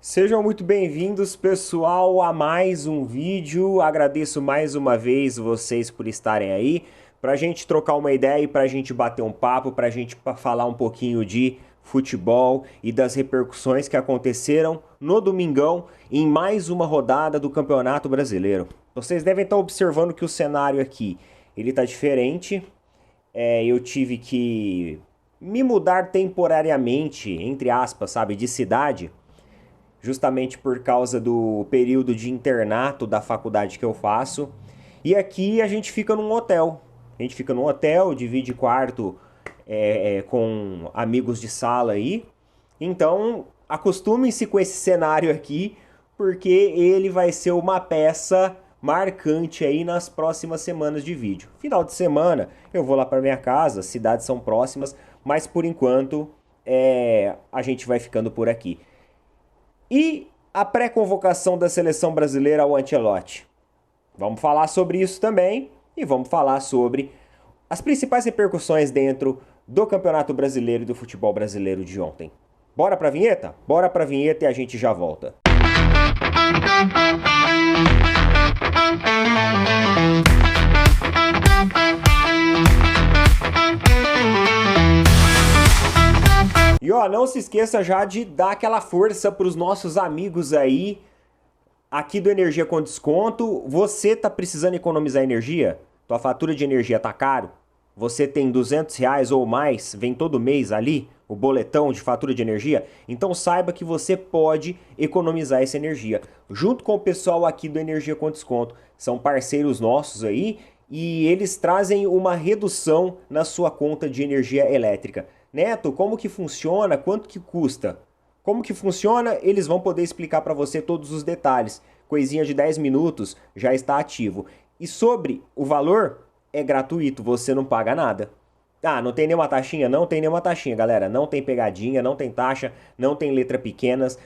Sejam muito bem-vindos, pessoal, a mais um vídeo. Agradeço mais uma vez vocês por estarem aí, para a gente trocar uma ideia e para a gente bater um papo, para a gente falar um pouquinho de futebol e das repercussões que aconteceram no domingão em mais uma rodada do Campeonato Brasileiro. Vocês devem estar observando que o cenário aqui ele está diferente. Eu tive que me mudar temporariamente, entre aspas, sabe, de cidade, justamente por causa do período de internato da faculdade que eu faço. E aqui a gente fica num hotel. A gente fica num hotel, divide quarto com amigos de sala aí. Então, acostumem-se com esse cenário aqui, porque ele vai ser uma peça marcante aí nas próximas semanas de vídeo. Final de semana eu vou lá para minha casa, as cidades são próximas, mas por enquanto a gente vai ficando por aqui. E a pré-convocação da seleção brasileira ao Ancelotti? Vamos falar sobre isso também e vamos falar sobre as principais repercussões dentro do Campeonato Brasileiro e do futebol brasileiro de ontem. Bora pra vinheta? Bora pra vinheta e a gente já volta. E ó, não se esqueça já de dar aquela força para os nossos amigos aí, aqui do Energia com Desconto. Você tá precisando economizar energia? Tua fatura de energia tá caro? Você tem R$ 200 ou mais, vem todo mês ali, o boletão de fatura de energia? Então saiba que você pode economizar essa energia. Junto com o pessoal aqui do Energia com Desconto. São parceiros nossos aí e eles trazem uma redução na sua conta de energia elétrica. Neto, como que funciona? Quanto que custa? Como que funciona? Eles vão poder explicar para você todos os detalhes. Coisinha de 10 minutos já está ativo. E sobre o valor, é gratuito, você não paga nada. Ah, não tem nenhuma taxinha? Não tem nenhuma taxinha, galera. Não tem pegadinha, não tem taxa, não tem letras pequenas,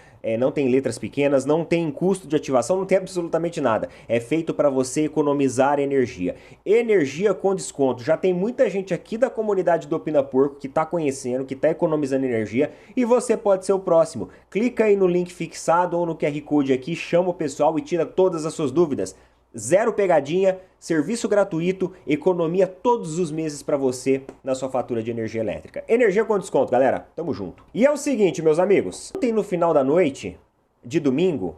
não tem custo de ativação, não tem absolutamente nada. É feito para você economizar energia. Energia com desconto. Já tem muita gente aqui da comunidade do Opina Porco que está conhecendo, que está economizando energia e você pode ser o próximo. Clica aí no link fixado ou no QR Code aqui, chama o pessoal e tira todas as suas dúvidas. Zero pegadinha, serviço gratuito, economia todos os meses para você na sua fatura de energia elétrica. Energia com desconto, galera. Tamo junto. E é o seguinte, meus amigos. Ontem no final da noite, de domingo,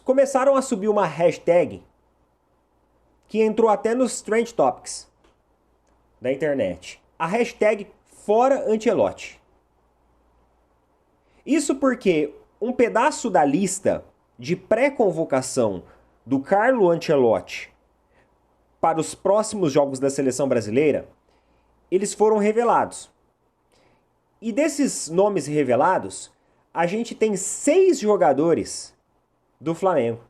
começaram a subir uma hashtag que entrou até nos Trend Topics da internet. A hashtag Fora Ancelotti. Isso porque um pedaço da lista de pré-convocação do Carlo Ancelotti para os próximos jogos da seleção brasileira, eles foram revelados. E desses nomes revelados, a gente tem 6 jogadores do Flamengo.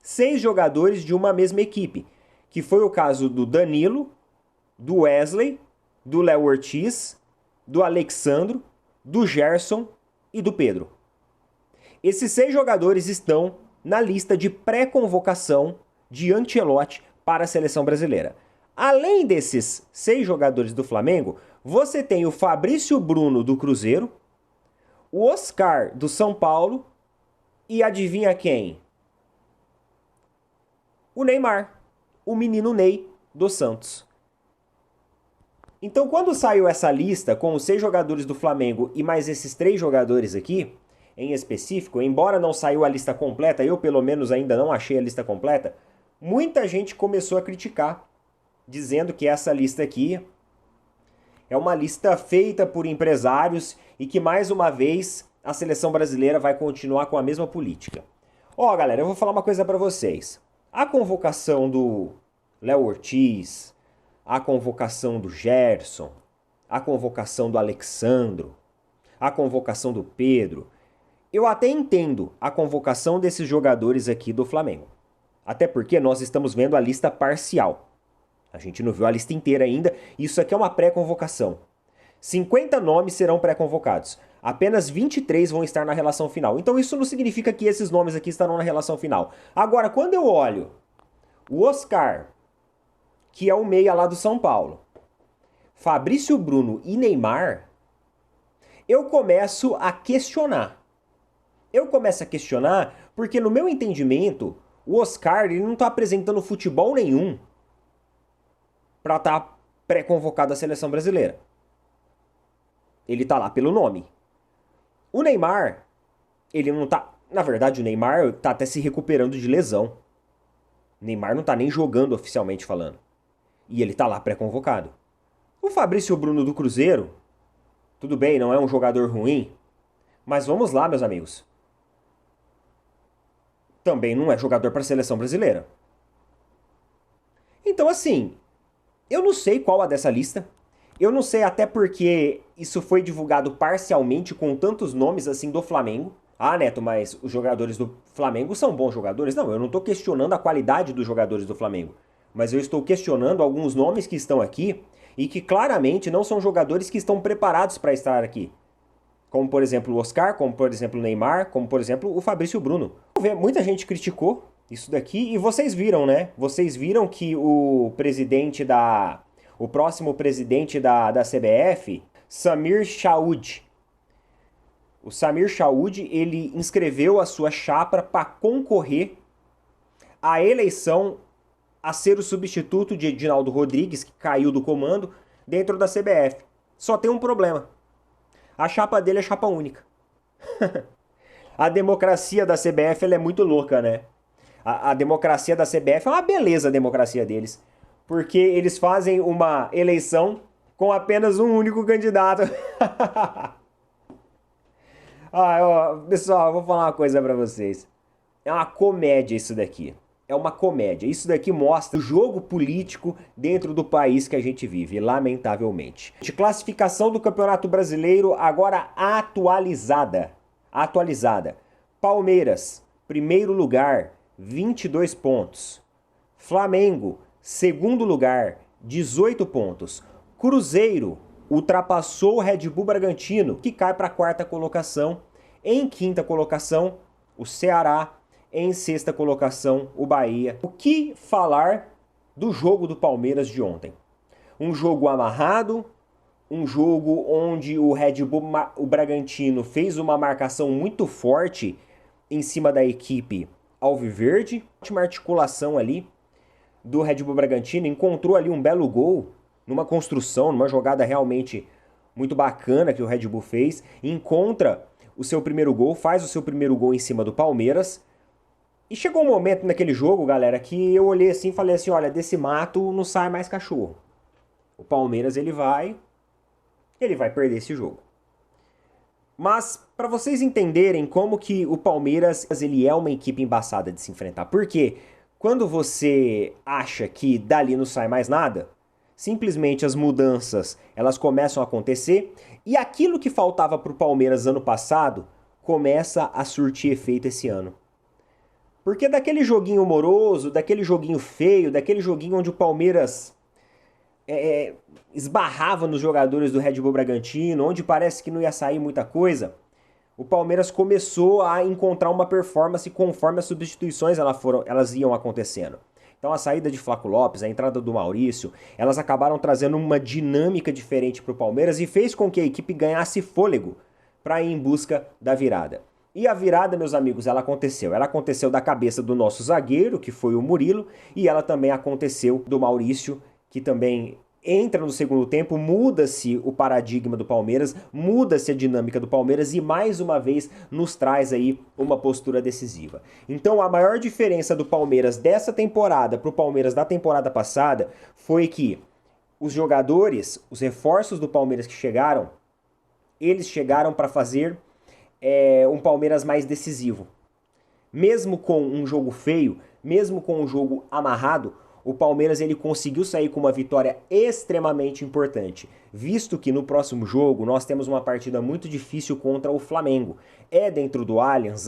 6 jogadores de uma mesma equipe, que foi o caso do Danilo, do Wesley, do Léo Ortiz, do Alexandro, do Gerson e do Pedro. Esses 6 jogadores estão na lista de pré-convocação de Ancelotti para a seleção brasileira. Além desses 6 jogadores do Flamengo, você tem o Fabrício Bruno do Cruzeiro, o Oscar do São Paulo e adivinha quem? O Neymar, o menino Ney do Santos. Então quando saiu essa lista com os 6 jogadores do Flamengo e mais esses 3 jogadores aqui, em específico, embora não saiu a lista completa, eu pelo menos ainda não achei a lista completa, muita gente começou a criticar, dizendo que essa lista aqui é uma lista feita por empresários e que mais uma vez a seleção brasileira vai continuar com a mesma política. Ó, galera, eu vou falar uma coisa pra vocês. A convocação do Léo Ortiz, a convocação do Gerson, a convocação do Alexandro, a convocação do Pedro, eu até entendo a convocação desses jogadores aqui do Flamengo. Até porque nós estamos vendo a lista parcial. A gente não viu a lista inteira ainda. Isso aqui é uma pré-convocação. 50 nomes serão pré-convocados. Apenas 23 vão estar na relação final. Então isso não significa que esses nomes aqui estarão na relação final. Agora, quando eu olho o Oscar, que é o meia lá do São Paulo, Fabrício Bruno e Neymar, eu começo a questionar Eu começo a questionar porque, no meu entendimento, o Oscar ele não tá apresentando futebol nenhum para estar pré-convocado à seleção brasileira. Ele tá lá pelo nome. O Neymar, ele não tá... Na verdade, o Neymar tá até se recuperando de lesão. O Neymar não tá nem jogando oficialmente falando. E ele tá lá pré-convocado. O Fabrício Bruno do Cruzeiro, tudo bem, não é um jogador ruim, mas vamos lá, meus amigos. Também não é jogador para a seleção brasileira. Então, assim, eu não sei qual a dessa lista. Eu não sei até porque isso foi divulgado parcialmente com tantos nomes assim do Flamengo. Ah, Neto, mas os jogadores do Flamengo são bons jogadores? Não, eu não estou questionando a qualidade dos jogadores do Flamengo. Mas eu estou questionando alguns nomes que estão aqui e que claramente não são jogadores que estão preparados para estar aqui. Como, por exemplo, o Oscar, como, por exemplo, o Neymar, como, por exemplo, o Fabrício Bruno. Muita gente criticou isso daqui e vocês viram, né? Vocês viram que o próximo presidente da CBF, Samir Chaoud, o Samir Chaoud, ele inscreveu a sua chapa para concorrer à eleição a ser o substituto de Edinaldo Rodrigues, que caiu do comando, dentro da CBF. Só tem um problema. A chapa dele é chapa única. A democracia da CBF ela é muito louca, né? A democracia da CBF é uma beleza a democracia deles. Porque eles fazem uma eleição com apenas um único candidato. Pessoal, eu vou falar uma coisa pra vocês. É uma comédia isso daqui. É uma comédia. Isso daqui mostra o jogo político dentro do país que a gente vive, lamentavelmente. De classificação do Campeonato Brasileiro agora atualizada. Palmeiras, primeiro lugar, 22 pontos. Flamengo, segundo lugar, 18 pontos. Cruzeiro ultrapassou o Red Bull Bragantino, que cai para a quarta colocação. Em quinta colocação, o Ceará. Em sexta colocação, o Bahia. O que falar do jogo do Palmeiras de ontem? Um jogo amarrado, um jogo onde o Red Bull, o Bragantino, fez uma marcação muito forte em cima da equipe alviverde. Ótima articulação ali do Red Bull Bragantino, encontrou ali um belo gol numa construção, numa jogada realmente muito bacana que o Red Bull fez. Encontra o seu primeiro gol, faz o seu primeiro gol em cima do Palmeiras. E chegou um momento naquele jogo, galera, que eu olhei assim e falei assim, olha, desse mato não sai mais cachorro. O Palmeiras, ele vai perder esse jogo. Mas, para vocês entenderem como que o Palmeiras, ele é uma equipe embaçada de se enfrentar. Porque quando você acha que dali não sai mais nada, simplesmente as mudanças, elas começam a acontecer. E aquilo que faltava pro Palmeiras ano passado, começa a surtir efeito esse ano. Porque daquele joguinho moroso, daquele joguinho feio, daquele joguinho onde o Palmeiras esbarrava nos jogadores do Red Bull Bragantino, onde parece que não ia sair muita coisa, o Palmeiras começou a encontrar uma performance conforme as substituições elas iam acontecendo. Então a saída de Flaco Lopes, a entrada do Maurício, elas acabaram trazendo uma dinâmica diferente para o Palmeiras e fez com que a equipe ganhasse fôlego para ir em busca da virada. E a virada, meus amigos, ela aconteceu. Ela aconteceu da cabeça do nosso zagueiro, que foi o Murilo, e ela também aconteceu do Maurício, que também entra no segundo tempo, muda-se o paradigma do Palmeiras, muda-se a dinâmica do Palmeiras e mais uma vez nos traz aí uma postura decisiva. Então a maior diferença do Palmeiras dessa temporada para o Palmeiras da temporada passada foi que os jogadores, os reforços do Palmeiras que chegaram, eles chegaram para fazer um Palmeiras mais decisivo. Mesmo com um jogo feio, mesmo com um jogo amarrado, o Palmeiras ele conseguiu sair com uma vitória extremamente importante, visto que no próximo jogo nós temos uma partida muito difícil contra o Flamengo. É dentro do Allianz?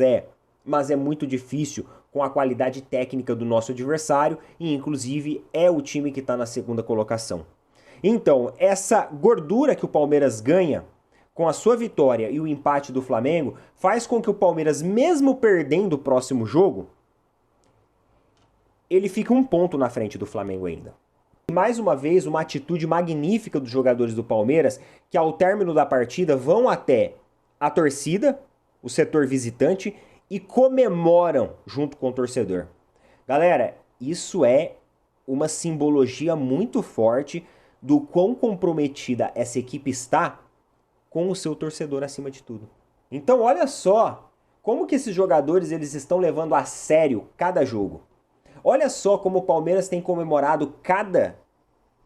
Mas é muito difícil com a qualidade técnica do nosso adversário e inclusive é o time que está na segunda colocação. Então, essa gordura que o Palmeiras ganha com a sua vitória e o empate do Flamengo, faz com que o Palmeiras, mesmo perdendo o próximo jogo, ele fique um ponto na frente do Flamengo ainda. E mais uma vez, uma atitude magnífica dos jogadores do Palmeiras, que ao término da partida vão até a torcida, o setor visitante e comemoram junto com o torcedor. Galera, isso é uma simbologia muito forte do quão comprometida essa equipe está com o seu torcedor acima de tudo. Então olha só como que esses jogadores eles estão levando a sério cada jogo. Olha só como o Palmeiras tem comemorado cada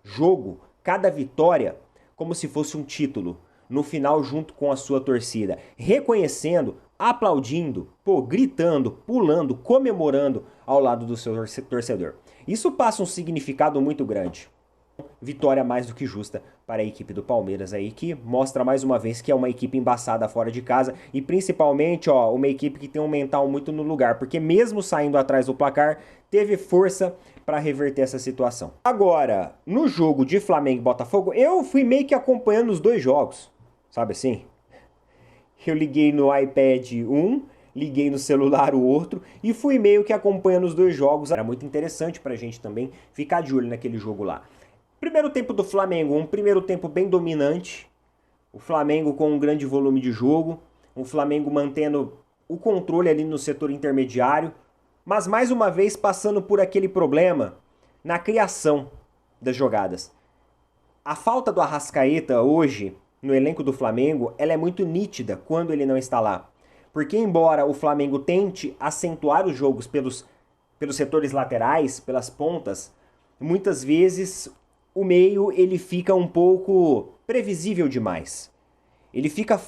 jogo, cada vitória, como se fosse um título, no final junto com a sua torcida, reconhecendo, aplaudindo, gritando, pulando, comemorando ao lado do seu torcedor. Isso passa um significado muito grande. Vitória mais do que justa para a equipe do Palmeiras aí, que mostra mais uma vez que é uma equipe embaçada fora de casa e principalmente, uma equipe que tem um mental muito no lugar, porque mesmo saindo atrás do placar, teve força para reverter essa situação. Agora, no jogo de Flamengo e Botafogo, eu fui meio que acompanhando os dois jogos, sabe assim? Eu liguei no iPad um, liguei no celular o outro e fui meio que acompanhando os dois jogos. Era muito interessante pra gente também ficar de olho naquele jogo lá. Primeiro tempo do Flamengo, um primeiro tempo bem dominante. O Flamengo com um grande volume de jogo. O Flamengo mantendo o controle ali no setor intermediário. Mas mais uma vez passando por aquele problema na criação das jogadas. A falta do Arrascaeta hoje no elenco do Flamengo, ela é muito nítida quando ele não está lá. Porque embora o Flamengo tente acentuar os jogos pelos setores laterais, pelas pontas, muitas vezes o meio ele fica um pouco previsível demais. Ele fica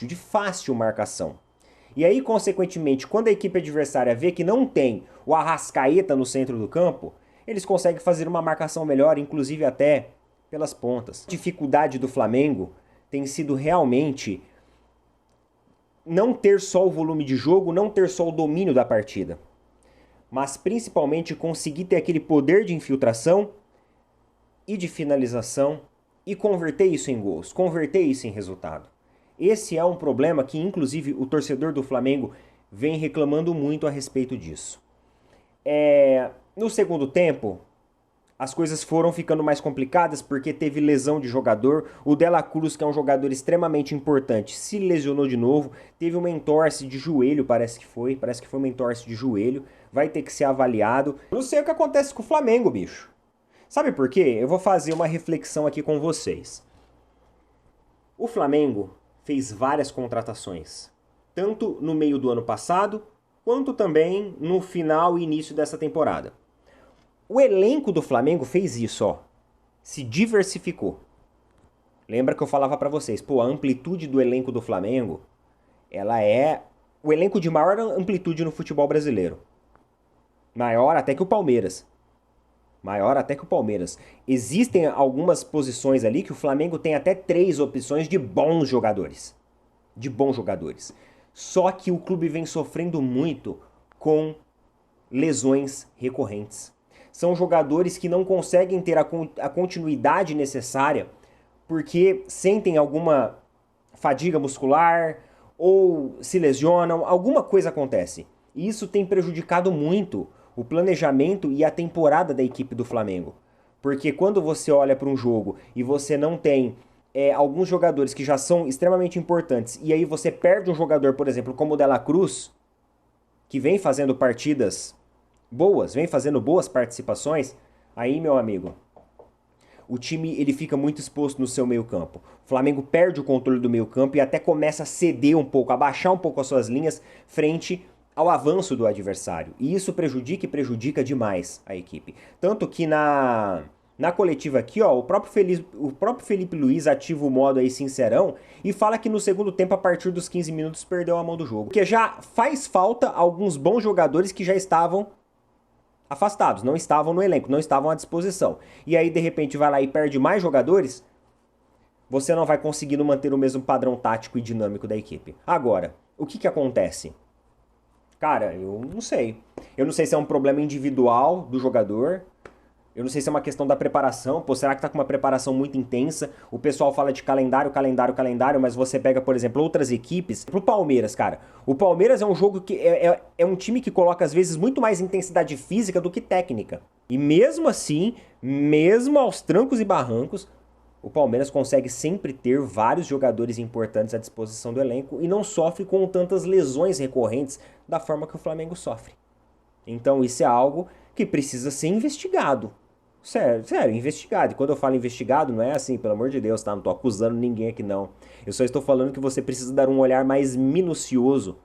de fácil marcação. E aí, consequentemente, quando a equipe adversária vê que não tem o Arrascaeta no centro do campo, eles conseguem fazer uma marcação melhor, inclusive até pelas pontas. A dificuldade do Flamengo tem sido realmente não ter só o volume de jogo, não ter só o domínio da partida, mas principalmente conseguir ter aquele poder de infiltração e de finalização e converter isso em gols, converter isso em resultado. Esse é um problema que, inclusive, o torcedor do Flamengo vem reclamando muito a respeito disso. No segundo tempo, as coisas foram ficando mais complicadas porque teve lesão de jogador. O De La Cruz, que é um jogador extremamente importante, se lesionou de novo. Teve uma entorse de joelho, parece que foi uma entorse de joelho. Vai ter que ser avaliado. Não sei o que acontece com o Flamengo, bicho. Sabe por quê? Eu vou fazer uma reflexão aqui com vocês. O Flamengo fez várias contratações, tanto no meio do ano passado, quanto também no final e início dessa temporada. O elenco do Flamengo fez isso, se diversificou. Lembra que eu falava pra vocês, a amplitude do elenco do Flamengo, ela é o elenco de maior amplitude no futebol brasileiro. Maior até que o Palmeiras. Existem algumas posições ali que o Flamengo tem até 3 opções de bons jogadores. Só que o clube vem sofrendo muito com lesões recorrentes. São jogadores que não conseguem ter a continuidade necessária porque sentem alguma fadiga muscular ou se lesionam, alguma coisa acontece. E isso tem prejudicado muito o planejamento e a temporada da equipe do Flamengo. Porque quando você olha para um jogo e você não tem alguns jogadores que já são extremamente importantes, e aí você perde um jogador, por exemplo, como o De La Cruz, que vem fazendo partidas boas, vem fazendo boas participações, aí, meu amigo, o time ele fica muito exposto no seu meio-campo. O Flamengo perde o controle do meio-campo e até começa a ceder um pouco, a baixar um pouco as suas linhas frente ao avanço do adversário. E isso prejudica demais a equipe. Tanto que na coletiva aqui, o próprio Felipe Luiz ativa o modo aí sincerão e fala que no segundo tempo, a partir dos 15 minutos, perdeu a mão do jogo. Porque já faz falta alguns bons jogadores que já estavam afastados, não estavam no elenco, não estavam à disposição. E aí, de repente, vai lá e perde mais jogadores, você não vai conseguindo manter o mesmo padrão tático e dinâmico da equipe. Agora, o que acontece? Cara, eu não sei. Eu não sei se é um problema individual do jogador. Eu não sei se é uma questão da preparação. Será que tá com uma preparação muito intensa? O pessoal fala de calendário, mas você pega, por exemplo, outras equipes. Pro Palmeiras, cara. O Palmeiras é um jogo que é um time que coloca, às vezes, muito mais intensidade física do que técnica. E mesmo assim, mesmo aos trancos e barrancos, o Palmeiras consegue sempre ter vários jogadores importantes à disposição do elenco e não sofre com tantas lesões recorrentes da forma que o Flamengo sofre. Então isso é algo que precisa ser investigado. Sério, sério, investigado. E quando eu falo investigado, não é assim, pelo amor de Deus, tá? Não tô acusando ninguém aqui, não. Eu só estou falando que você precisa dar um olhar mais minucioso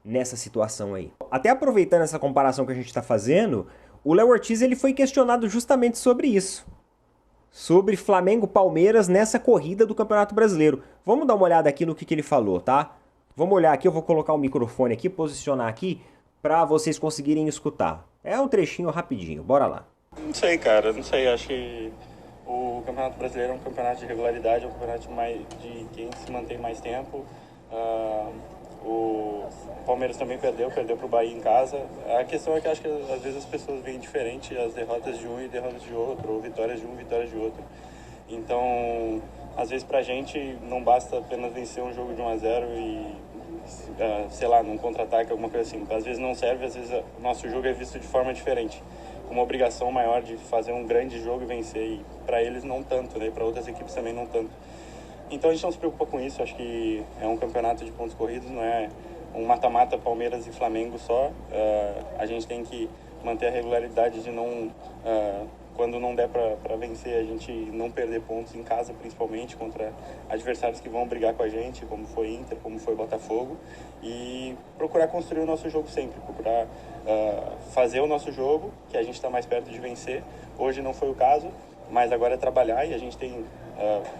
nessa situação aí. Até aproveitando essa comparação que a gente está fazendo, o Léo Ortiz ele foi questionado justamente sobre isso. Sobre Flamengo-Palmeiras nessa corrida do Campeonato Brasileiro. Vamos dar uma olhada aqui no que ele falou, tá? Vamos olhar aqui, eu vou colocar o microfone aqui, posicionar aqui, para vocês conseguirem escutar. É um trechinho rapidinho, bora lá. Não sei, cara, não sei, acho que o Campeonato Brasileiro é um campeonato de regularidade, é um campeonato de quem se mantém mais tempo. O Palmeiras também perdeu para o Bahia em casa. A questão é que acho que às vezes as pessoas veem diferente as derrotas de um e derrotas de outro, ou vitórias de um e vitórias de outro. Então, às vezes pra gente não basta apenas vencer um jogo de 1-0 e, sei lá, num contra-ataque, alguma coisa assim. Às vezes não serve, às vezes o nosso jogo é visto de forma diferente, com uma obrigação maior de fazer um grande jogo e vencer. E para eles não tanto, né? Para outras equipes também não tanto. Então a gente não se preocupa com isso, acho que é um campeonato de pontos corridos, não é um mata-mata Palmeiras e Flamengo só. A gente tem que manter a regularidade de não, quando não der para vencer, a gente não perder pontos em casa, principalmente contra adversários que vão brigar com a gente, como foi Inter, como foi Botafogo, e procurar construir o nosso jogo sempre, procurar fazer o nosso jogo, que a gente está mais perto de vencer. Hoje não foi o caso, mas agora é trabalhar e a gente tem,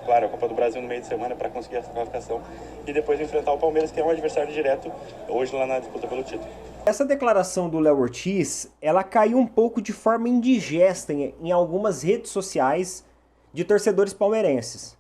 claro, a Copa do Brasil no meio de semana para conseguir essa qualificação e depois enfrentar o Palmeiras, que é um adversário direto hoje lá na disputa pelo título. Essa declaração do Léo Ortiz, ela caiu um pouco de forma indigesta em algumas redes sociais de torcedores palmeirenses.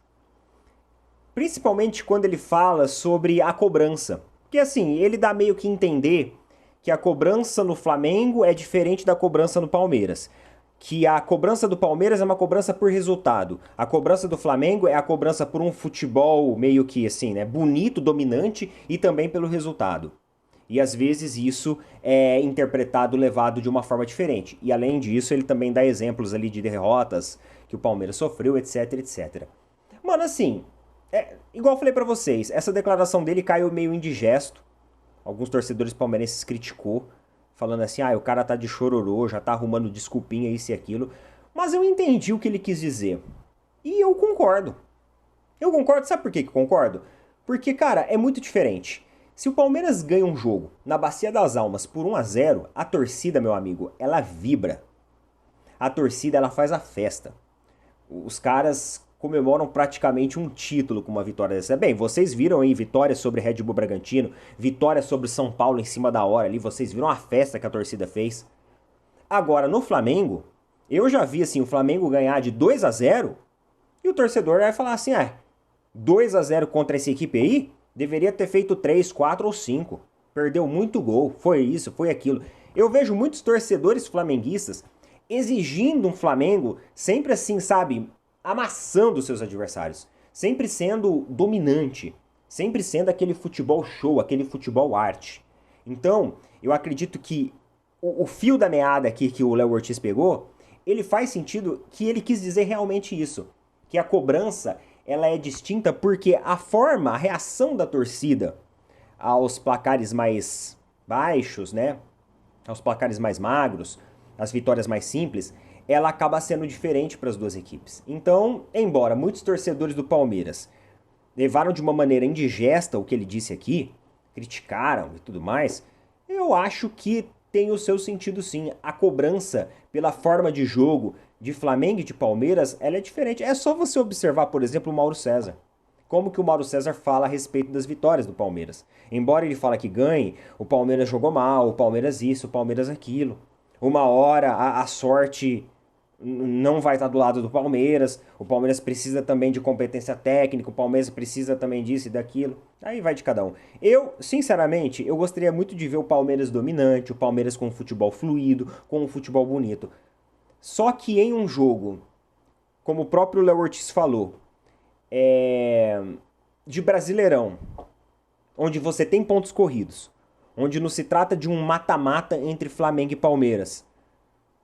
Principalmente quando ele fala sobre a cobrança. Porque assim, ele dá meio que entender que a cobrança no Flamengo é diferente da cobrança no Palmeiras. Que a cobrança do Palmeiras é uma cobrança por resultado. A cobrança do Flamengo é a cobrança por um futebol meio que assim, né, bonito, dominante e também pelo resultado. E às vezes isso é interpretado, levado de uma forma diferente. E além disso, ele também dá exemplos ali de derrotas que o Palmeiras sofreu, etc, etc. Mano, assim, igual eu falei pra vocês, essa declaração dele caiu meio indigesto. Alguns torcedores palmeirenses criticou, falando assim, o cara tá de chororô, já tá arrumando desculpinha, isso e aquilo. Mas eu entendi o que ele quis dizer. E eu concordo. Eu concordo, sabe por que eu concordo? Porque, cara, é muito diferente. Se o Palmeiras ganha um jogo na Bacia das Almas por 1-0, a torcida, meu amigo, ela vibra. A torcida, ela faz a festa. Os caras comemoram praticamente um título com uma vitória dessa. Bem, vocês viram aí vitória sobre Red Bull Bragantino, vitória sobre São Paulo em cima da hora ali, vocês viram a festa que a torcida fez. Agora, no Flamengo, eu já vi assim, o Flamengo ganhar de 2-0 e o torcedor vai falar assim, 2-0 contra essa equipe aí? Deveria ter feito 3, 4 ou 5. Perdeu muito gol, foi isso, foi aquilo. Eu vejo muitos torcedores flamenguistas exigindo um Flamengo sempre assim, sabe, amassando seus adversários, sempre sendo dominante, sempre sendo aquele futebol show, aquele futebol arte. Então, eu acredito que o fio da meada aqui que o Léo Ortiz pegou, ele faz sentido que ele quis dizer realmente isso, que a cobrança ela é distinta porque a forma, a reação da torcida aos placares mais baixos, né, aos placares mais magros, às vitórias mais simples, ela acaba sendo diferente para as duas equipes. Então, embora muitos torcedores do Palmeiras levaram de uma maneira indigesta o que ele disse aqui, criticaram e tudo mais, eu acho que tem o seu sentido sim. A cobrança pela forma de jogo de Flamengo e de Palmeiras, ela é diferente. É só você observar, por exemplo, o Mauro César. Como que o Mauro César fala a respeito das vitórias do Palmeiras. Embora ele fale que ganhe, o Palmeiras jogou mal, o Palmeiras isso, o Palmeiras aquilo. Uma hora a sorte não vai estar do lado do Palmeiras, o Palmeiras precisa também de competência técnica, o Palmeiras precisa também disso e daquilo, aí vai de cada um. Eu, sinceramente, eu gostaria muito de ver o Palmeiras dominante, o Palmeiras com um futebol fluido, com um futebol bonito. Só que em um jogo, como o próprio Léo Ortiz falou, de Brasileirão, onde você tem pontos corridos, onde não se trata de um mata-mata entre Flamengo e Palmeiras,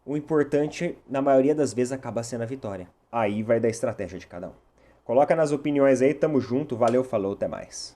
o importante, na maioria das vezes, acaba sendo a vitória. aí vai da estratégia de cada um. Coloca nas opiniões aí, tamo junto, valeu, falou, até mais.